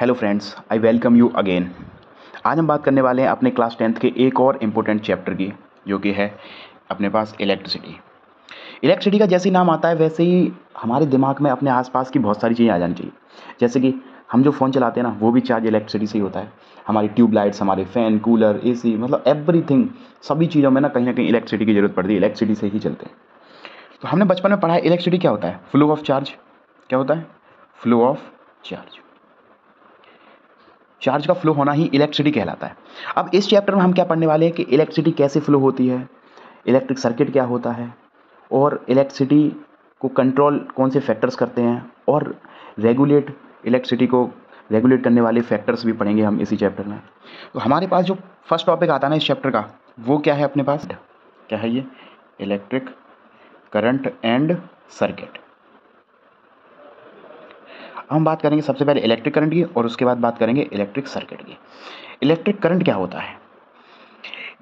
Hello friends, I welcome you again. आज हम बात करने वाले हैं अपने क्लास 10th के एक और इम्पोर्टेंट चैप्टर की, जो कि है अपने पास इलेक्ट्रिसिटी। इलेक्ट्रिसिटी का जैसे ही नाम आता है वैसे ही हमारे दिमाग में अपने आसपास की बहुत सारी चीज़ें आ जानी चाहिए। जैसे कि हम जो फ़ोन चलाते हैं ना, वो भी चार्ज इलेक्ट्रिसिटी से ही होता है। हमारी ट्यूबलाइट्स, हमारे फ़ैन, कूलर, एसी, मतलब एवरीथिंग, सभी चीज़ों में ना कहीं इलेक्ट्रिसिटी की ज़रूरत पड़ती है। इलेक्ट्रिसिटी से ही चलते हैं। तो हमने बचपन में पढ़ा है इलेक्ट्रिसिटी क्या होता है, फ्लो ऑफ चार्ज। क्या होता है? Flow of charge. चार्ज का फ्लो होना ही इलेक्ट्रिसिटी कहलाता है। अब इस चैप्टर में हम क्या पढ़ने वाले हैं कि इलेक्ट्रिसिटी कैसे फ्लो होती है, इलेक्ट्रिक सर्किट क्या होता है, और इलेक्ट्रिसिटी को कंट्रोल कौन से फैक्टर्स करते हैं, और इलेक्ट्रिसिटी को रेगुलेट करने वाले फैक्टर्स भी पढ़ेंगे हम इसी चैप्टर में। तो हमारे पास जो फर्स्ट टॉपिक आता है ना इस चैप्टर का, वो क्या है अपने पास? क्या है ये? Electric current and circuit. हम बात करेंगे सबसे पहले इलेक्ट्रिक करंट की, और उसके बाद बात करेंगे इलेक्ट्रिक सर्किट की। इलेक्ट्रिक करंट क्या होता है?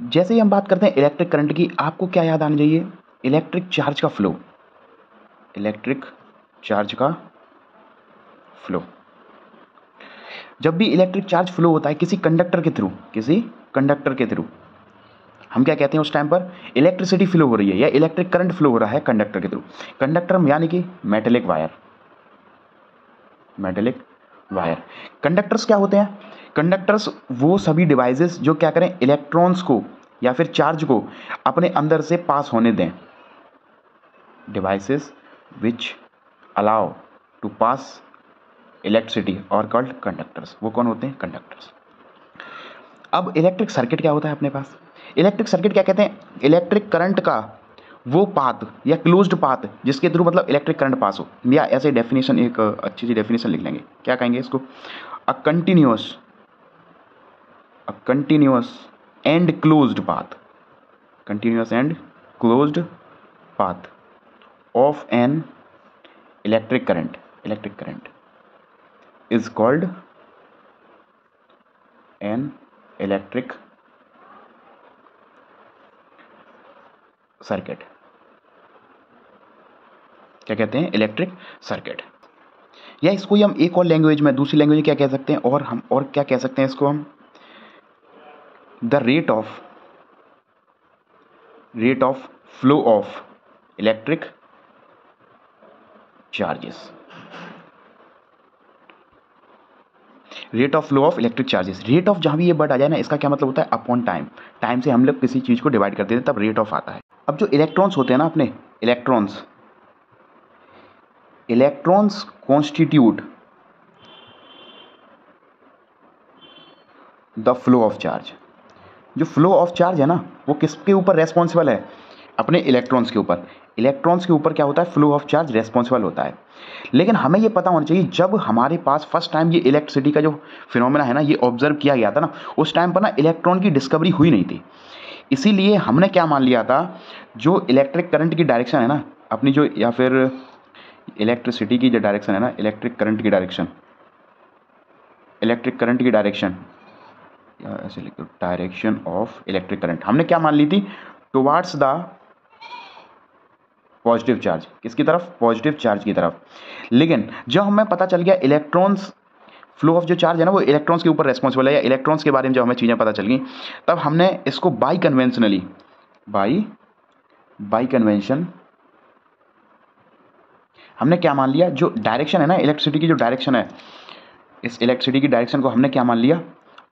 जैसे ही हम बात करते हैं इलेक्ट्रिक करंट की, आपको क्या याद आना चाहिए? इलेक्ट्रिक चार्ज का फ्लो। इलेक्ट्रिक चार्ज का फ्लो। जब भी इलेक्ट्रिक चार्ज फ्लो होता है किसी कंडक्टर के थ्रू, हम क्या कहते हैं उस टाइम पर? इलेक्ट्रिसिटी फ्लो हो रही है या इलेक्ट्रिक करंट फ्लो हो रहा है कंडक्टर के थ्रू। कंडक्टर यानी कि मेटेलिक वायर। कंडक्टर्स क्या होते हैं? कंडक्टर्स वो सभी डिवाइसेस जो क्या करें, इलेक्ट्रॉन्स को या फिर चार्ज को अपने अंदर से पास होने दें। Devices which allow to pass electricity और कॉल्ड कंडक्टर्स। वो कौन होते हैं? कंडक्टर्स। अब इलेक्ट्रिक सर्किट क्या होता है अपने पास? इलेक्ट्रिक सर्किट क्या कहते हैं? इलेक्ट्रिक करंट का वो पाथ या क्लोज्ड पाथ जिसके थ्रू मतलब इलेक्ट्रिक करंट पास हो, या ऐसे डेफिनेशन, एक अच्छी सी डेफिनेशन लिख लेंगे। क्या कहेंगे इसको? A continuous and closed path of an electric current is called an electric circuit. क्या कहते हैं? Electric circuit. या इसको ही हम एक और लैंग्वेज में, दूसरी लैंग्वेज में क्या कह सकते हैं, और क्या कह सकते हैं इसको हम? The rate of flow of electric charges. Rate of flow of electric charges. Rate of जहां भी ये वर्ड आ जाए ना, इसका क्या मतलब होता है? Upon time. टाइम से हम लोग किसी चीज को डिवाइड करते हैं तब रेट ऑफ आता है। अब जो इलेक्ट्रॉन्स होते हैं ना अपने, electrons constitute the flow of charge. जो फ्लो ऑफ चार्ज है ना, वो किसके ऊपर रेस्पॉन्सिबल है? अपने इलेक्ट्रॉन्स के ऊपर। इलेक्ट्रॉन्स के ऊपर क्या होता है? फ्लो ऑफ चार्ज रेस्पॉन्सिबल होता है। लेकिन हमें ये पता होना चाहिए, जब हमारे पास फर्स्ट टाइम ये इलेक्ट्रिसिटी का जो फिनोमेना है ना, ये ऑब्जर्व किया गया था ना, उस टाइम पर ना इलेक्ट्रॉन की डिस्कवरी हुई नहीं थी। इसीलिए हमने क्या मान लिया था, जो इलेक्ट्रिक करंट की डायरेक्शन है ना अपनी, जो, या फिर इलेक्ट्रिसिटी की जो डायरेक्शन है ना, इलेक्ट्रिक करंट की डायरेक्शन, ऐसे लिखो, डायरेक्शन ऑफ इलेक्ट्रिक करंट, हमने क्या मान ली थी? Towards the positive charge. किसकी तरफ? पॉजिटिव चार्ज की तरफ। लेकिन जब हमें पता चल गया इलेक्ट्रॉन्स, फ्लो ऑफ जो चार्ज है ना वो इलेक्ट्रॉन्स के ऊपर रेस्पॉन्सिबल है, या इलेक्ट्रॉन्स के बारे में जब हमें चीज़ें पता चल गई, तब हमने इसको बाई कन्वेंशन हमने क्या मान लिया? जो डायरेक्शन है ना इलेक्ट्रिसिटी की, जो डायरेक्शन है, इस इलेक्ट्रिसिटी की डायरेक्शन को हमने क्या मान लिया?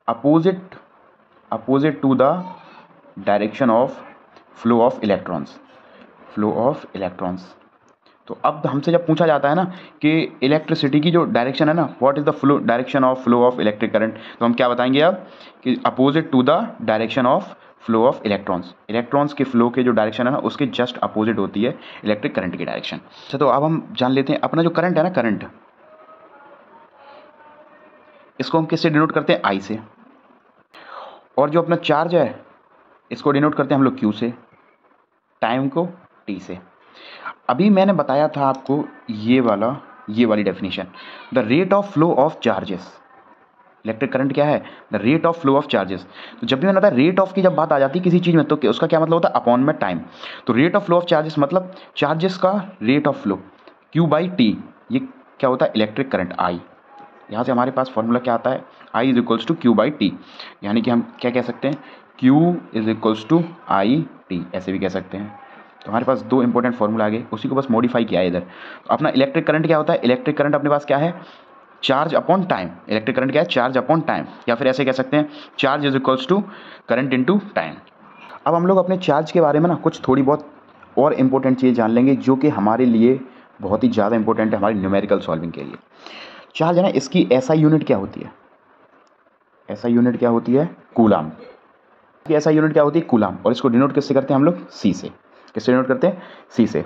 Opposite to the direction of flow of electrons. तो अब हमसे जब पूछा जाता है ना कि इलेक्ट्रिसिटी की जो डायरेक्शन है ना, what is the direction of flow of electric current, तो हम क्या बताएंगे अब? कि opposite to the direction of flow of electrons के फ्लो के जो डायरेक्शन है ना, उसके जस्ट अपोजिट होती है इलेक्ट्रिक करंट की डायरेक्शन। अच्छा, तो अब हम जान लेते हैं अपना जो करंट है ना, करंट, इसको हम किससे डिनोट करते हैं? आई से। और जो अपना चार्ज है, इसको डिनोट करते हैं हम लोग क्यू से, टाइम को टी से। अभी मैंने बताया था आपको ये वाली definition, the rate of flow of charges. Electric current क्या है? The rate of flow of charges. तो जब भी मैंने बताया रेट ऑफ की जब बात आ जाती है किसी चीज़ में, तो उसका क्या मतलब होता है? अपॉन में टाइम। तो rate of flow of charges मतलब चार्जेस का rate of flow, Q by T. ये क्या होता है? Electric current, I. यहाँ से हमारे पास फॉर्मूला क्या आता है, I is equals to Q by T, यानी कि हम क्या कह सकते हैं, Q is equals to I T, ऐसे भी कह सकते हैं। तो हमारे पास दो इंपॉर्टेंट फॉर्मूला आ गए, उसी को बस मॉडिफाई किया है इधर। तो अपना इलेक्ट्रिक करंट क्या होता है, इलेक्ट्रिक करंट अपने पास क्या है, charge upon time. Electric current क्या है, चार्ज अपॉन टाइम, या फिर ऐसे कह सकते हैं charge is equals to current into time. अब हम लोग अपने चार्ज के बारे में ना कुछ थोड़ी बहुत और इम्पोर्टेंट चीज़ जान लेंगे, जो कि हमारे लिए बहुत ही ज़्यादा इंपॉर्टेंट है हमारी न्यूमेरिकल सॉल्विंग के लिए। चार्ज है ना, इसकी एसआई यूनिट क्या होती है, एसआई यूनिट क्या होती है, कूलाम। की एसआई यूनिट क्या होती है, कूलाम, और इसको डिनोट किससे करते हैं हम लोग, सी से। किससे डिनोट करते हैं, सी से।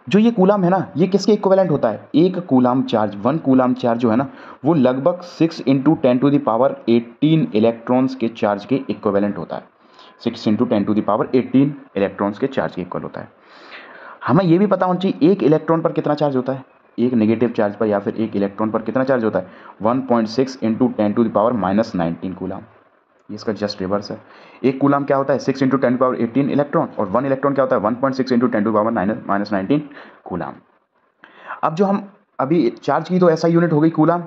जो ये कूलाम है ना, ये किसके इक्विवेलेंट होता है, एक कूलाम चार्ज, 1 कूलाम चार्ज जो है ना, वो लगभग 6 × 10⁻18 इलेक्ट्रॉन्स के चार्ज के इक्विवेलेंट होता है। 6 × 10⁻18 इलेक्ट्रॉन्स के चार्ज के इक्वल होता है। हमें ये भी पता होना चाहिए एक इलेक्ट्रॉन पर कितना चार्ज होता है, एक नेगेटिव चार्ज पर या फिर एक इलेक्ट्रॉन पर कितना चार्ज होता है, 1.6 × 10⁻−19 कूलाम। ये इसका जस्ट रिवर्स है। एक कूलाम क्या होता है, 6 × 10⁻18 इलेक्ट्रॉन, और 1 इलेक्ट्रॉन क्या होता है, 1.6 × 10⁻−19 कूलाम। अब जो हम अभी चार्ज की तो ऐसा यूनिट हो गई कूलाम,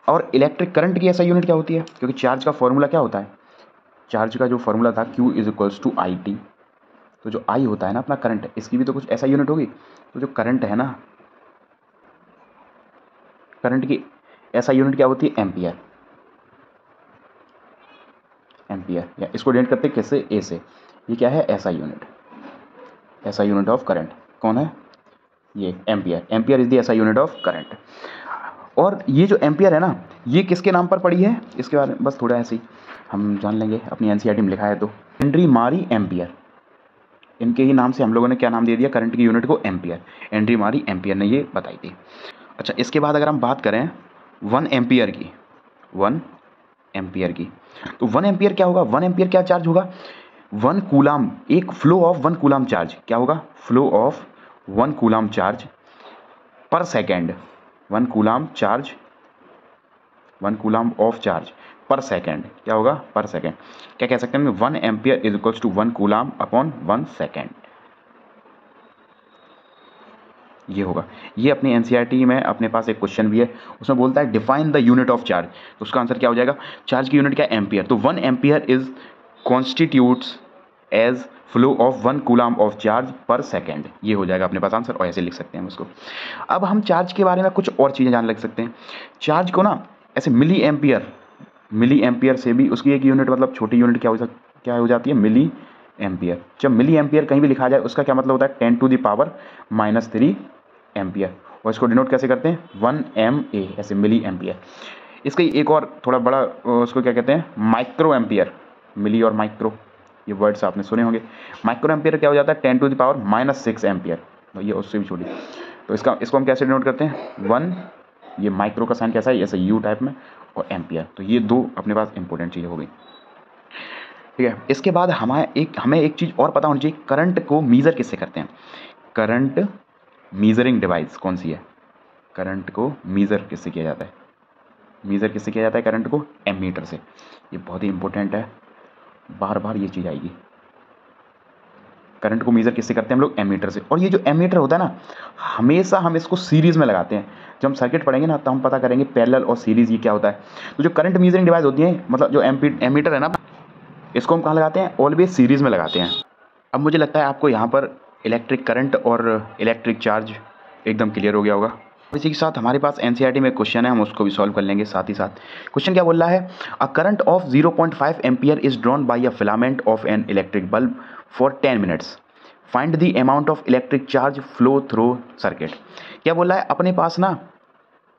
और इलेक्ट्रिक करंट की ऐसा यूनिट क्या होती है, क्योंकि चार्ज का फॉर्मूला क्या होता है, चार्ज का जो फॉर्मूला था Q is equals to I T. तो जो आई होता है ना अपना करंट, इसकी भी तो कुछ ऐसा यूनिट होगी। तो जो करंट है ना, करंट की ऐसा यूनिट क्या होती है, एम्पियर। एम्पियर, या इसको डिनोट करते हैं किससे, ए से। ये क्या है, ऐसा यूनिट, ऐसा यूनिट ऑफ करंट कौन है, ये एम्पियर। एम्पियर इज द ऐसा यूनिट ऑफ करंट। और ये जो एम्पियर है ना, ये किसके नाम पर पड़ी है, इसके बारे में बस थोड़ा ऐसे ही हम जान लेंगे, अपनी एनसीईआरटी में लिखा है। तो हेनरी मारी एम्पियर, इनके ही नाम से हम लोगों ने क्या नाम दे दिया करंट की यूनिट को, एम्पियर। हेनरी मारी एम्पियर ने ये बताई थी। अच्छा, इसके बाद अगर हम बात करें 1 एम्पियर की, 1 एम्पियर की, तो 1 एम्पियर क्या होगा, 1 एम्पियर क्या चार्ज होगा, 1 कूलाम, एक फ्लो ऑफ 1 कूलाम चार्ज क्या होगा, flow of 1 coulomb charge per second, 1 coulomb charge, 1 coulomb of charge per second क्या होगा, पर सेकेंड। क्या कह सकते हैं, 1 ampere is equals to 1 coulomb upon 1 second, ये होगा। ये अपनी एनसीईआरटी में अपने पास एक क्वेश्चन भी है, उसमें बोलता है define the unit of charge, तो उसका आंसर क्या हो जाएगा, चार्ज की यूनिट क्या है, एम्पियर। तो 1 ampere is constitutes as flow of 1 coulomb of charge per second, ये हो जाएगा अपने पास आंसर, और ऐसे लिख सकते हैं हम उसको। अब हम चार्ज के बारे में कुछ और चीज़ें जान लग सकते हैं। चार्ज को ना ऐसे मिली एम्पियर, मिली एम्पियर से भी उसकी एक यूनिट मतलब छोटी यूनिट क्या हो जाती है, मिली एम्पियर। जब मिली एम्पियर कहीं भी लिखा जाए उसका क्या मतलब होता है, 10⁻³ एम्पियर, और इसको डिनोट कैसे करते हैं, 1 MA, ऐसे मिली एम्पियर। इसका एक और थोड़ा बड़ा उसको क्या कहते हैं, माइक्रो एम्पियर। मिली और माइक्रो ये वर्ड्स आपने सुने होंगे। माइक्रो एम्पियर क्या हो जाता है, 10⁻⁻6 एम्पियर, तो ये उससे भी छोटी। तो इसको हम कैसे डिनोट करते हैं, 1, ये माइक्रो का साइन कैसा है, ऐसे यू टाइप में, और एम्पियर। तो ये दो अपने पास इंपॉर्टेंट चीज़ें हो गई, ठीक है। इसके बाद हमें एक चीज़ और पता होनी चाहिए, करंट को मीज़र किससे करते हैं, करंट मीज़रिंग डिवाइस कौन सी है, करंट को मीज़र किससे किया जाता है, मीज़र किससे किया जाता है करंट को, एमीटर से। ये बहुत ही इंपॉर्टेंट है, बार बार ये चीज़ आएगी। करंट को मीज़र किससे करते हैं हम लोग, एमीटर से। और ये जो एमीटर होता है ना, हमेशा हम इसको सीरीज़ में लगाते हैं। जब हम सर्किट पढ़ेंगे ना, तो हम पता करेंगे पैरेलल और सीरीज़ ये क्या होता है। तो जो करंट मीज़रिंग डिवाइस होती है, मतलब जो एमीटर है ना, इसको हम कहाँ लगाते हैं, ऑलवेज सीरीज़ में लगाते हैं। अब मुझे लगता है आपको यहाँ पर इलेक्ट्रिक करंट और इलेक्ट्रिक चार्ज एकदम क्लियर हो गया होगा। इसी के साथ हमारे पास एनसीईआरटी में क्वेश्चन है, हम उसको भी सॉल्व कर लेंगे साथ ही साथ। क्वेश्चन क्या बोल रहा है, a current of 0.5 ampere is drawn by a filament of an electric bulb for 10 minutes, find the amount of electric charge flow through circuit. क्या बोल रहा है, अपने पास ना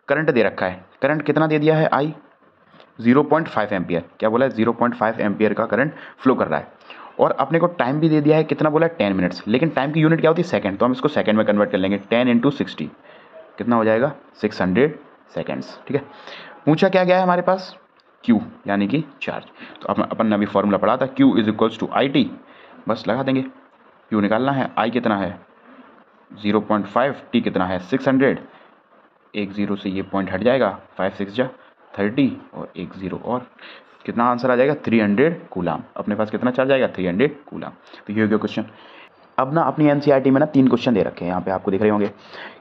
करंट दे रखा है, करंट कितना दे दिया है, आई 0.5 एम्पियर। क्या बोला है, 0.5 एम्पियर का करंट फ्लो कर रहा है, और अपने को टाइम भी दे दिया है, कितना बोला है, 10 मिनट्स। लेकिन टाइम की यूनिट क्या होती है, सेकंड, तो हम इसको सेकंड में कन्वर्ट कर लेंगे। 10 × 60 कितना हो जाएगा, 600 सेकेंड्स, ठीक है। पूछा क्या गया है हमारे पास, Q यानी कि चार्ज। तो अपन ने अभी फॉर्मूला पढ़ा था, Q is equals to I T, बस लगा देंगे। Q निकालना है, I कितना है 0.5, T कितना है 600, एक जीरो से ये पॉइंट हट जाएगा, 5 6 जा 30, और एक जीरो, और कितना आंसर आ जाएगा, 300 कूलाम। अपने पास कितना चार्ज आएगा, 300 कूलाम। तो ये हो गया क्वेश्चन। अब ना अपनी एनसीईआरटी में ना 3 क्वेश्चन दे रखे हैं, यहाँ पे आपको दिख रहे होंगे।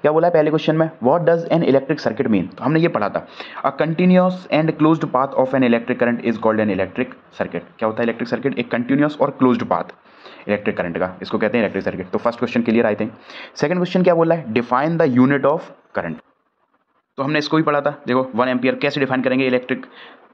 क्या बोला है पहले क्वेश्चन में, what does an electric circuit mean. तो हमने ये पढ़ा था, a continuous and closed path of an electric current is called an electric circuit. क्या होता है इलेक्ट्रिक सर्किट, एक कंटिन्यूअस और क्लोज्ड पाथ इलेक्ट्रिक करंट का, इसको कहते हैं इलेक्ट्रिक सर्किट। तो first question clear I think. Second question क्या बोला है, define the unit of current. तो हमने इसको भी पढ़ा था, देखो 1 एम्पियर कैसे डिफाइन करेंगे इलेक्ट्रिक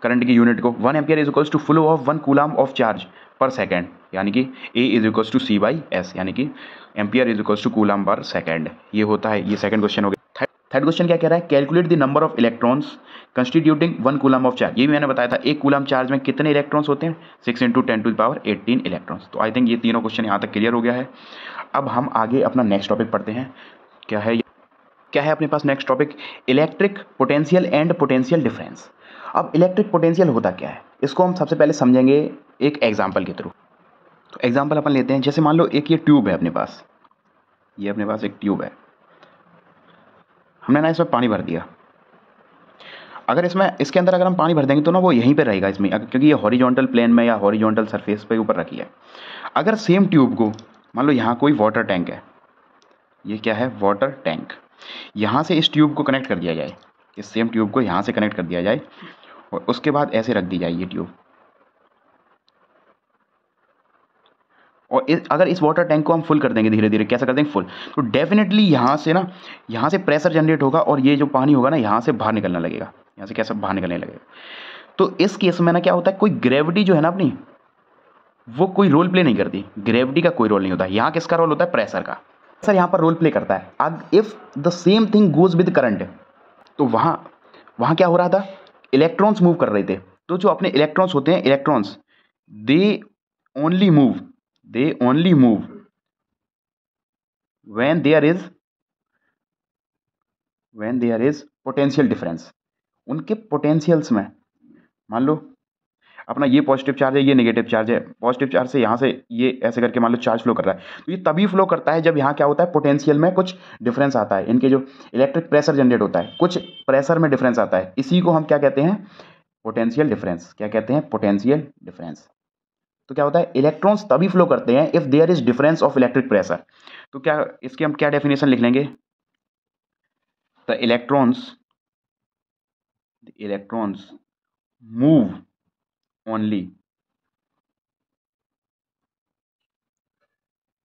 करंट की यूनिट को। 1 ampere is equals to flow of 1 coulomb of charge per second, यानी कि A is equals to C by S, यानी कि ampere is equals to coulomb per second. ये होता है, ये सेकंड क्वेश्चन हो गया। थर्ड क्वेश्चन क्या कह रहा है, calculate the number of electrons constituting 1 coulomb of charge. ये भी मैंने बताया था, 1 कूलम चार्ज में कितने इलेक्ट्रॉन्स होते हैं, 6 × 10⁻18 इलेक्ट्रॉन्स। तो आई थिंक ये तीनों क्वेश्चन यहाँ तक क्लियर हो गया है। अब हम आगे अपना नेक्स्ट टॉपिक पढ़ते हैं। क्या है अपने पास next topic, electric potential and potential difference. अब इलेक्ट्रिक पोटेंशियल होता क्या है, इसको हम सबसे पहले समझेंगे एक एग्जाम्पल के थ्रू। तो एग्जाम्पल अपन लेते हैं, जैसे मान लो एक ये ट्यूब है अपने पास, ये अपने पास एक ट्यूब है, हमने ना इसमें पानी भर दिया। अगर इसके अंदर अगर हम पानी भर देंगे तो ना वो यहीं पे रहेगा इसमें, क्योंकि ये हॉरिजॉन्टल प्लेन में या हॉरिजॉन्टल सरफेस पे ऊपर रखी है। अगर सेम ट्यूब को मान लो यहाँ कोई वाटर टैंक है, ये क्या है वाटर टैंक, यहाँ से इस ट्यूब को कनेक्ट कर दिया जाए, इस सेम ट्यूब को यहाँ से कनेक्ट कर दिया जाए और उसके बाद ऐसे रख दी जाए ये ट्यूब, और अगर इस वाटर टैंक को हम फुल कर देंगे धीरे धीरे, कैसे कर देंगे फुल, तो डेफिनेटली यहाँ से ना, यहाँ से प्रेशर जनरेट होगा और ये जो पानी होगा ना यहाँ से बाहर निकलने लगेगा, यहाँ से कैसे बाहर निकलने लगेगा। तो इस केस में ना क्या होता है, कोई ग्रेविटी जो है ना अपनी, वो कोई रोल प्ले नहीं करती, ग्रेविटी का कोई रोल नहीं होता। यहाँ किसका रोल होता है, प्रेशर का। सर यहाँ पर रोल प्ले करता है। अब if the same thing goes with current, तो वहाँ क्या हो रहा था, इलेक्ट्रॉन्स मूव कर रहे थे। तो जो अपने इलेक्ट्रॉन्स होते हैं, electrons they only move when there is potential difference. उनके पोटेंशियल्स में मान लो अपना ये पॉजिटिव चार्ज है, ये नेगेटिव चार्ज है, पॉजिटिव चार्ज से यहाँ से ये ऐसे करके मान लो चार्ज फ्लो कर रहा है, तो ये तभी फ्लो करता है जब यहाँ क्या होता है, पोटेंशियल में कुछ डिफरेंस आता है, इनके जो इलेक्ट्रिक प्रेशर जनरेट होता है, कुछ प्रेशर में डिफरेंस आता है, इसी को हम क्या कहते हैं, पोटेंशियल डिफरेंस। क्या कहते हैं, पोटेंशियल डिफरेंस। तो क्या होता है, इलेक्ट्रॉन्स तभी फ्लो करते हैं if there is difference of electric pressure. तो क्या इसके हम क्या डेफिनेशन लिख लेंगे, the electrons move only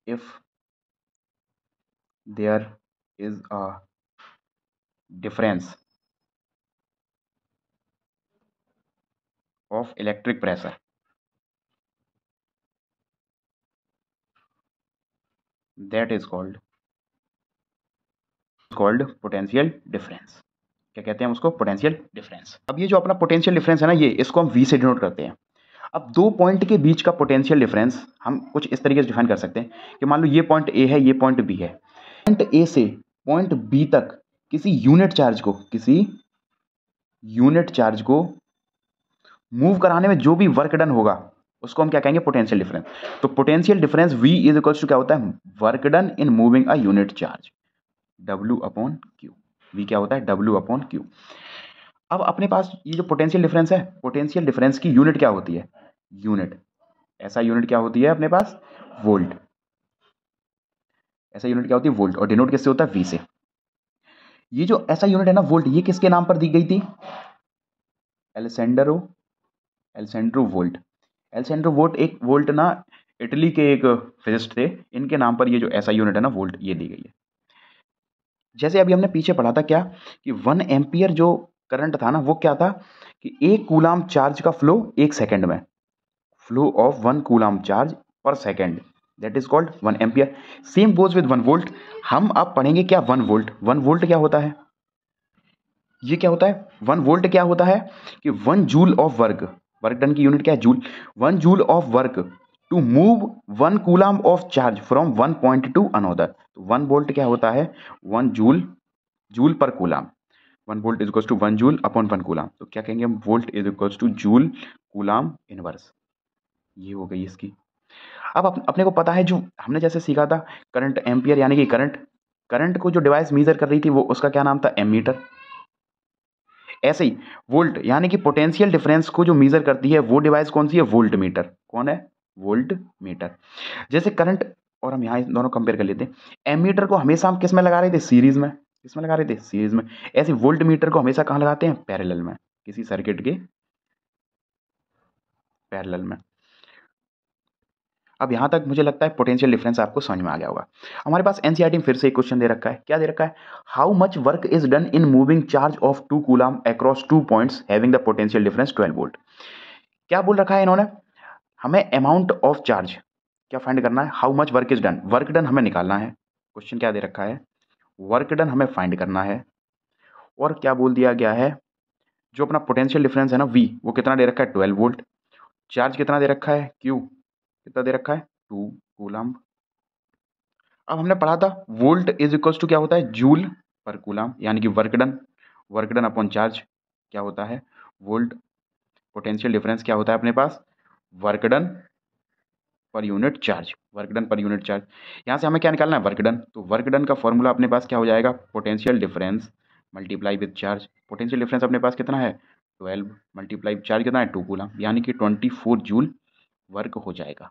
if there is a difference of electric pressure, that is called potential difference। क्या कहते हैं उसको, पोटेंशियल डिफरेंस। अब ये जो अपना पोटेंशियल डिफरेंस है ना, ये इसको हम V से डिनोट करते हैं। अब दो पॉइंट के बीच का पोटेंशियल डिफरेंस हम कुछ इस तरीके से डिफाइन कर सकते हैं कि मान लो ये पॉइंट A है, ये पॉइंट B है, पॉइंट A से पॉइंट B तक किसी यूनिट चार्ज को मूव कराने में जो भी वर्क डन होगा उसको हम क्या कहेंगे, पोटेंशियल डिफरेंस। तो potential difference V is equals to क्या होता है, work done in moving a unit charge, W/Q। V क्या होता है, W/Q। अब अपने पास ये जो पोटेंशियल डिफरेंस है, पोटेंशियल डिफरेंस की यूनिट क्या होती है, ऐसा यूनिट क्या होती है अपने पास, वोल्ट। ऐसा यूनिट क्या होती है, वोल्ट, और डिनोट किससे होता है, V से। ये जो ऐसा यूनिट है ना वोल्ट, ये किसके नाम पर दी गई थी, एलेसेंड्रो वोल्ट। एलेसेंड्रो वोल्ट ना इटली के एक फिजिस्ट थे, इनके नाम पर ये जो ऐसा यूनिट है ना वोल्ट, ये दी गई है। जैसे अभी हमने पीछे पढ़ा था क्या, कि 1 एम्पियर जो करंट था ना, वो क्या था कि 1 कूलम चार्ज का फ्लो 1 सेकंड में, फ्लो ऑफ 1 कूलम चार्ज पर second, that is called 1 ampere. Same goes with 1 volt. हम अब पढ़ेंगे क्या, 1 वोल्ट। 1 वोल्ट क्या होता है, ये क्या होता है, 1 वोल्ट क्या होता है कि 1 जूल ऑफ वर्क डन की यूनिट क्या है, joule. 1 joule of work to move 1 coulomb of charge from 1 point to another. तो 1 वोल्ट क्या होता है, 1 joule per coulomb. 1 volt is equals to 1 joule upon 1 coulomb. तो क्या कहेंगे हम, volt is equals to joule coulomb inverse. ये हो गई इसकी। अब अपने को पता है, जो हमने जैसे सीखा था करंट एम्पियर, यानी कि करंट को जो डिवाइस मेजर कर रही थी वो उसका क्या नाम था, एमीटर। ऐसे ही वोल्ट यानी कि पोटेंशियल डिफरेंस को जो मेजर करती है वो डिवाइस कौन सी है, वोल्ट मीटर। कौन है, वोल्ट मीटर। जैसे करंट और हम यहाँ दोनों कंपेयर कर लेते हैं। एमीटर को हमेशा हम किस में लगा रहे थे? सीरीज में। किस में लगा रहे थे? सीरीज में। ऐसे वोल्ट मीटर को हमेशा कहाँ लगाते हैं? पैरेलल में, किसी सर्किट के पैरेलल में। अब यहाँ तक मुझे लगता है पोटेंशियल डिफरेंस आपको समझ में आ गया होगा। हमारे पास एनसीईआरटी में फिर से एक क्वेश्चन दे रखा है। क्या दे रखा है? How much work is done in moving charge of 2 coulomb across 2 points having the potential difference 12 volt. क्या बोल रखा है इन्होंने? हमें अमाउंट ऑफ चार्ज क्या फाइंड करना है? How much work is done, work done हमें निकालना है। क्वेश्चन क्या दे रखा है? वर्क डन हमें फाइंड करना है। और क्या बोल दिया गया है? जो अपना पोटेंशियल डिफरेंस है ना V, वो कितना दे रखा है? 12 वोल्ट। चार्ज कितना दे रखा है? Q कितना दे रखा है? 2 कूलम। अब हमने पढ़ा था वोल्ट इज इक्वल्स टू क्या होता है? जूल पर कूलम, यानी कि work done, work done upon charge क्या होता है? वोल्ट। पोटेंशियल डिफरेंस क्या होता है अपने पास? वर्क डन पर यूनिट चार्ज, वर्क डन पर यूनिट चार्ज। यहाँ से हमें क्या निकालना है? Work done. तो वर्क डन का फॉर्मूला अपने पास क्या हो जाएगा? Potential difference multiply with charge. Potential difference अपने पास कितना है? 12 मल्टीप्लाई चार्ज कितना है? 2 कूलम, यानी कि 24 जूल वर्क हो जाएगा।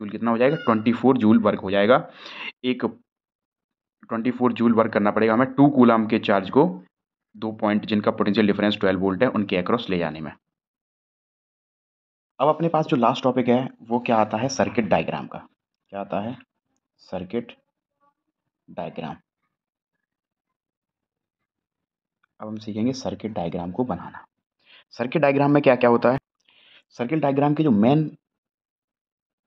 जूल कितना हो जाएगा? 24 जूल वर्क हो जाएगा। एक 24 जूल वर्क करना पड़ेगा हमें 2 कूलम के चार्ज को 2 पॉइंट जिनका पोटेंशियल डिफरेंस 12 वोल्ट है उनके अक्रॉस ले जाने में। अब अपने पास जो लास्ट टॉपिक है वो क्या आता है? सर्किट डायग्राम का। क्या आता है? Circuit diagram. अब हम सीखेंगे सर्किट डायग्राम को बनाना। सर्किट डायग्राम में क्या क्या होता है? सर्किट डायग्राम के जो मेन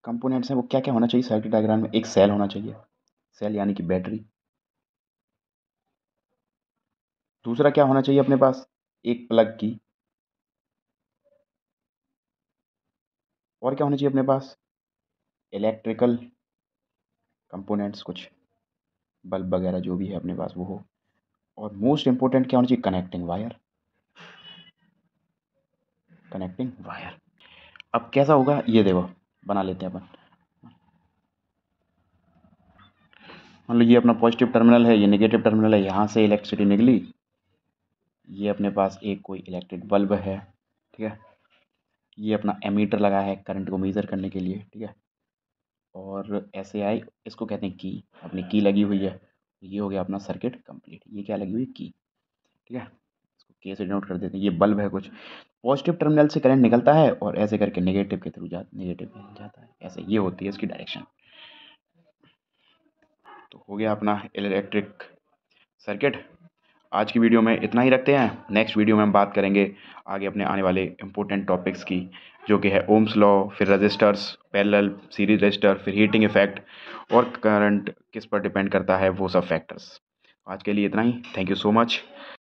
कंपोनेंट्स हैं वो क्या क्या होना चाहिए सर्किट डायग्राम में? एक सेल होना चाहिए, सेल यानी कि बैटरी। दूसरा क्या होना चाहिए अपने पास? एक प्लग की। और क्या होना चाहिए अपने पास? इलेक्ट्रिकल कंपोनेंट्स, कुछ बल्ब वगैरह जो भी है अपने पास वो हो। और मोस्ट इंपॉर्टेंट क्या होना चाहिए? Connecting wire, connecting wire. अब कैसा होगा ये देखो, बना लेते हैं अपन। मान लो ये अपना पॉजिटिव टर्मिनल है, ये नेगेटिव टर्मिनल है, यहाँ से इलेक्ट्रिसिटी निकली। ये अपने पास एक कोई इलेक्ट्रिक बल्ब है, ठीक है। ये अपना एमीटर लगा है करंट को मेज़र करने के लिए, ठीक है। और ऐसे आई, इसको कहते हैं की, अपनी की लगी हुई है। ये हो गया अपना सर्किट कंप्लीट। ये क्या लगी हुई? की, ठीक है। इसको के से डिनोट कर देते हैं। ये बल्ब है कुछ। पॉजिटिव टर्मिनल से करंट निकलता है और ऐसे करके नेगेटिव के थ्रू नेगेटिव में जाता है, ऐसे ये होती है इसकी डायरेक्शन। तो हो गया अपना इलेक्ट्रिक सर्किट। आज की वीडियो में इतना ही रखते हैं। नेक्स्ट वीडियो में हम बात करेंगे आगे अपने आने वाले इंपॉर्टेंट टॉपिक्स की, जो कि है ओम्स लॉ, फिर रजिस्टर्स, पैरेलल, सीरीज रजिस्टर, फिर हीटिंग इफेक्ट और करंट किस पर डिपेंड करता है, वो सब फैक्टर्स। आज के लिए इतना ही। Thank you so much.